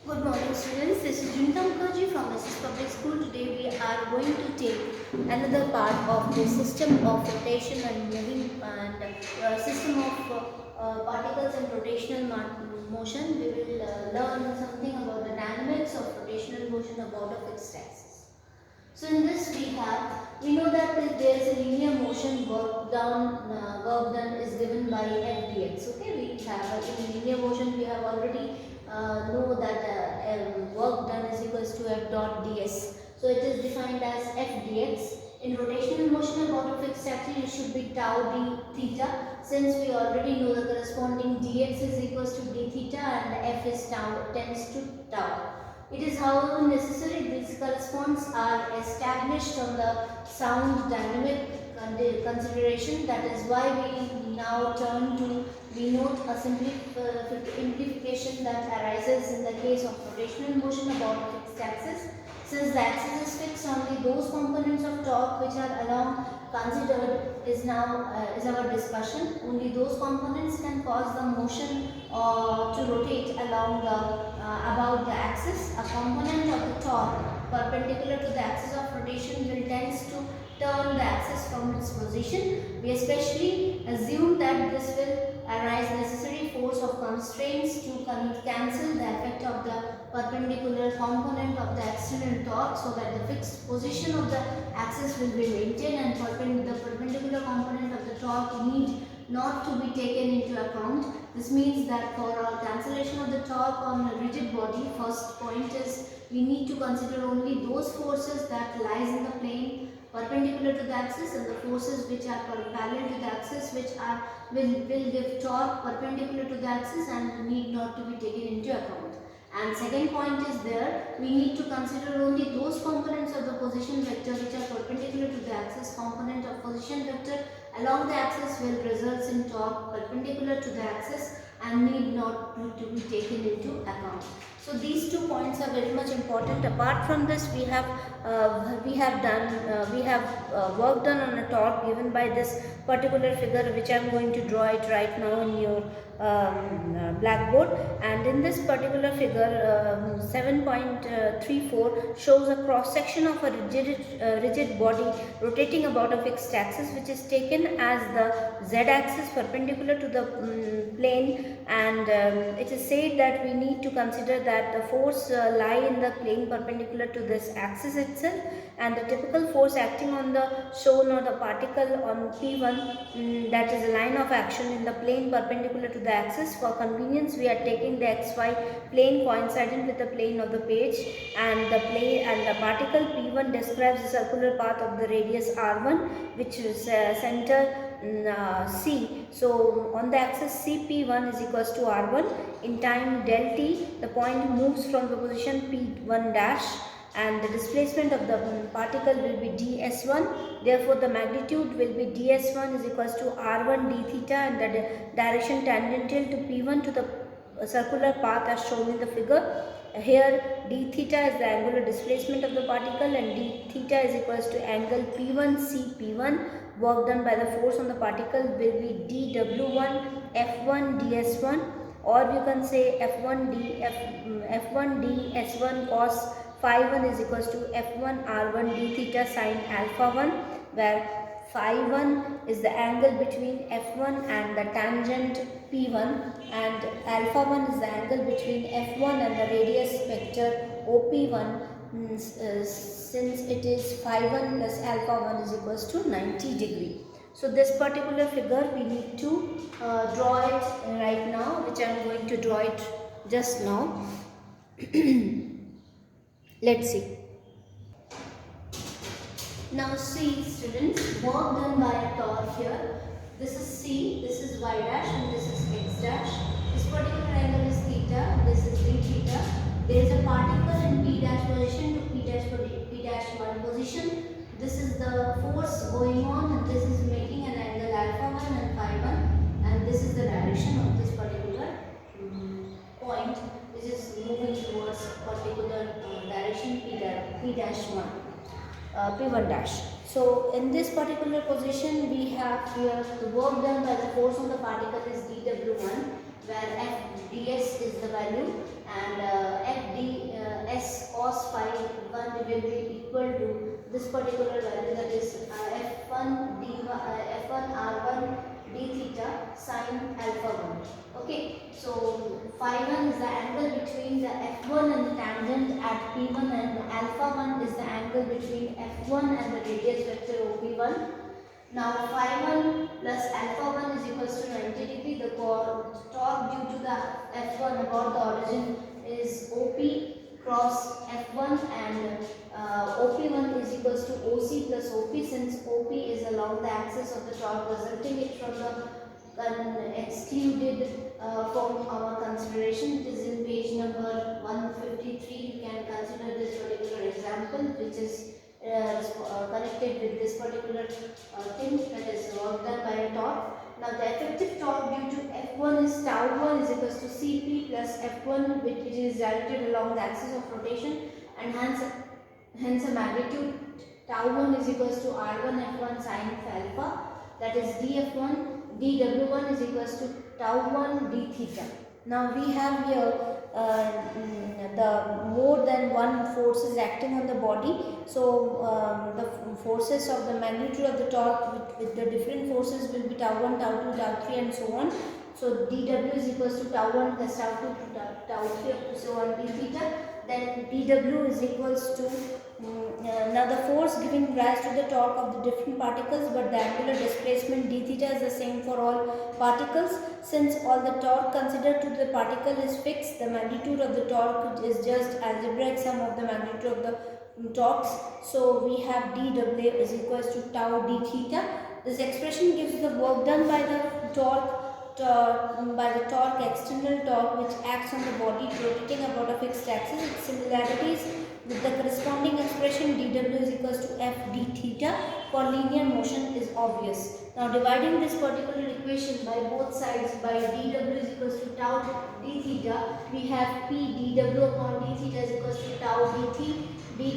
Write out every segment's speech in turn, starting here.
Good morning students, this is Junita Mukherjee from SS Public School. Today we are going to take another part of the system of rotation and moving and system of particles and rotational motion. We will learn something about the dynamics of rotational motion about a fixed axis. So in this we know that if there is a linear motion, work done is given by f dx. Okay, we have in linear motion we have already know that work done is equals to f dot ds. So it is defined as f dx. In rotational motion about a fixed axis, it should be tau d theta. Since we already know the corresponding dx is equals to d theta and f is tau tends to tau. It is however necessary these corresponds are established on the sound dynamic consideration. That is why we now turn to denote a simplification that arises in the case of rotational motion about a fixed axis. Since the axis is fixed, only those components of torque which are along considered is our discussion. Only those components can cause the motion to rotate along about the axis. A component of the torque perpendicular to the axis of rotation will tends to turn the axis from its position. We especially assume that this will arise necessary force of constraints to cancel the effect of the perpendicular component of the external torque, so that the fixed position of the axis will be maintained and the perpendicular component of the torque need not to be taken into account. This means that for our cancellation of the torque on a rigid body, first point is we need to consider only those forces that lies in the plane perpendicular to the axis and the forces which are parallel to the axis which will give torque perpendicular to the axis and need not to be taken into account. And second point is there, we need to consider only those components of the position vector which are perpendicular to the axis. Component of position vector along the axis will result in torque perpendicular to the axis and need not to be taken into account. So these 2 points are very much important. Apart from this, we have work done on a torque given by this particular figure, which I am going to draw it right now in your blackboard. And in this particular figure, 7.34 shows a cross section of a rigid body rotating about a fixed axis, which is taken as the z-axis perpendicular to the plane, and it is said that we need to consider that the force lie in the plane perpendicular to this axis itself, and the typical force acting on the shown or the particle on P1, that is a line of action in the plane perpendicular to the axis. For convenience, we are taking the xy plane coincident with the plane of the page, and the particle P1 describes the circular path of the radius R1, which is center C. So on the axis CP1 is equals to R1. In time del t, the point moves from the position P1 dash, and the displacement of the particle will be ds1. Therefore, the magnitude will be ds1 is equals to r1 d theta, and the direction tangential to P1 to the circular path as shown in the figure. Here d theta is the angular displacement of the particle, and d theta is equals to angle P1 C P1. Work done by the force on the particle will be dw1 f1 ds1, or you can say f1 ds1 cos phi 1 is equals to f1 r1 d theta sin alpha 1, where phi 1 is the angle between f1 and the tangent p1, and alpha 1 is the angle between f1 and the radius vector op1, since it is phi 1 plus alpha 1 is equals to 90 degree. So this particular figure we need to draw it right now, which I am going to draw it just now. Let's see. Now see students, work done by a torque here. This is C, this is y dash, and this is x dash. This particular angle is theta, this is d theta. There is a particle in P dash position to P dash 1 position. This is the force going on, and this is making an angle alpha 1 and phi 1, and this is the direction of this particular point, which is moving towards particular direction P dash 1. P1 dash. So in this particular position, we have here the work done by the force on the particle is dw1, where f ds is the value, and f d particular value, that is F1 d F1 R1 d theta sine alpha 1. Okay, so phi 1 is the angle between the F1 and the tangent at P1, and alpha 1 is the angle between F1 and the radius vector OP1. Now phi 1 plus alpha 1 is equals to 90 degree. The torque due to the F1 about the origin is OP cross F1, and OP1 is equals to OC plus OP, since OP is along the axis of the torque, resulting it from the excluded from our consideration. It is in page number 153. You can consider this particular example, which is connected with this particular thing, that is work done by a torque. Now the effective torque due to F1 is tau 1 is equals to Cp plus F1, which is directed along the axis of rotation, and hence a magnitude tau 1 is equals to R1 F1 sin alpha, that is dF1 dW1 is equals to tau 1 d theta. Now we have here the more than one force is acting on the body. So the forces of the magnitude of the torque with the different forces will be tau 1, tau 2, tau 3 and so on. So dW is equals to tau 1 plus tau 2 to tau 3 up to so on d theta. Then dW is equals to now the force giving rise to the torque of the different particles, but the angular displacement d theta is the same for all particles. Since all the torque considered to the particle is fixed, the magnitude of the torque is just algebraic sum of the magnitude of the torques. So we have dW is equals to tau d theta. This expression gives the work done by the torque external torque, which acts on the body rotating about a fixed axis. Its similarities with the corresponding expression dW is equals to f d theta for linear motion is obvious. Now dividing this particular equation by both sides by dW is equals to tau d theta, we have p dW upon d theta is equals to tau d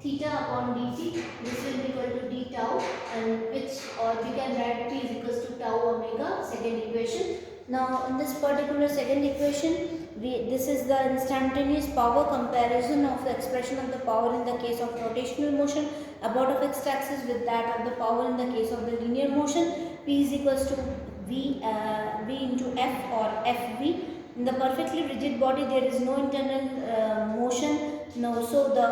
theta upon dt. This will be equal to d tau, and which, or we can write p is equals to tau omega, second equation. Now in this particular second equation, this is the instantaneous power comparison of the expression of the power in the case of rotational motion about a fixed axis with that of the power in the case of the linear motion. P is equals to V into F or FV. In the perfectly rigid body, there is no internal motion. No, so the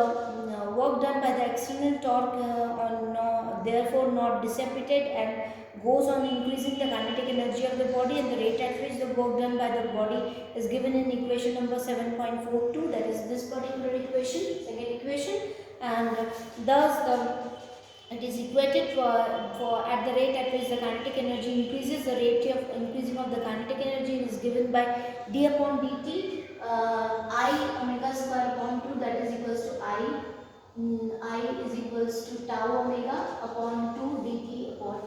work done by the external torque therefore not dissipated and goes on increasing the kinetic energy of the body, and the rate at which the work done by the body is given in equation number 7.42, that is this particular equation, second equation, and thus it is equated for at the rate at which the kinetic energy increases. The rate of increasing of the kinetic energy is given by d upon dt, I omega square upon 2, that is equals to I is equals to tau omega upon 2 dt upon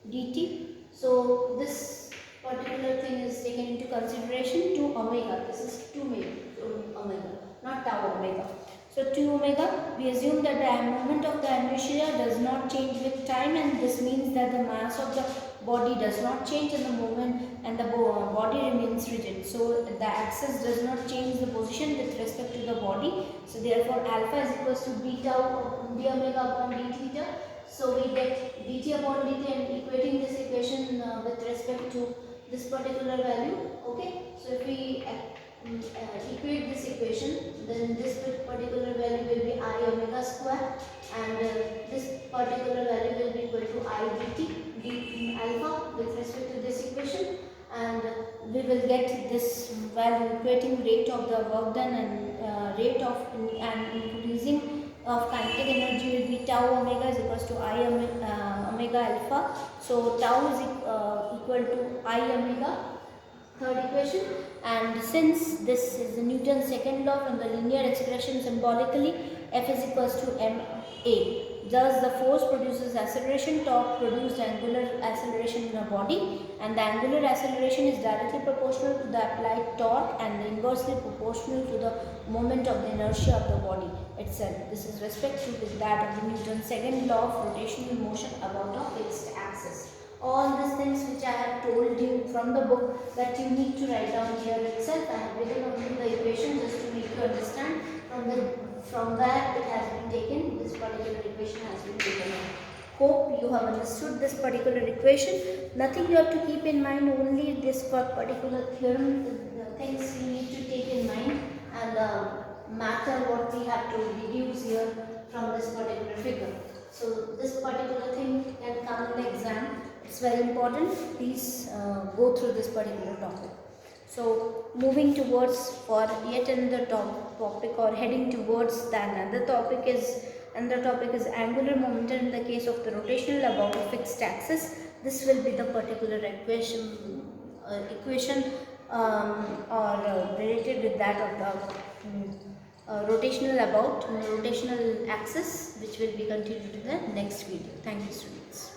dt. So this particular thing is taken into consideration, 2 omega. This is 2 omega, not tau omega. So 2 omega, we assume that the moment of the inertia does not change with time, and this means that the mass of the body does not change in the moment and the body remains rigid. So the axis does not change the position with respect to the body. So therefore alpha is equals to d omega upon d theta. So we get dt upon dt, and equating this equation with respect to this particular value. Okay, so if we equate this equation, then this particular value will be I omega square, and this particular value will be equal to I dt d alpha with respect to this equation, and we will get this value equating rate of the work done and rate of increasing of kinetic energy will be tau omega is equals to I omega alpha. So tau is equal to I omega, third equation, and since this is the Newton's second law from the linear expression, symbolically F is equals to ma. Thus the force produces acceleration, torque produced angular acceleration in a body, and the angular acceleration is directly proportional to the applied torque and inversely proportional to the moment of the inertia of the body itself. This is respective with that of the Newton's second law of rotational motion about a fixed axis. All these things which I have told you from the book that you need to write down here itself, I have written only the equation just to make you understand. From the from where it has been taken, this particular equation has been taken. Hope you have understood this particular equation. Nothing you have to keep in mind, only this particular theorem, the things you need to take in mind, and the matter what we have to reduce here from this particular figure. So this particular thing can come in the exam. It's very important. Please go through this particular topic. So moving towards for yet another topic, or heading towards that another topic is angular momentum in the case of the rotational about a fixed axis. This will be the particular equation or related with that of the rotational axis, which will be continued in the next video. Thank you, students.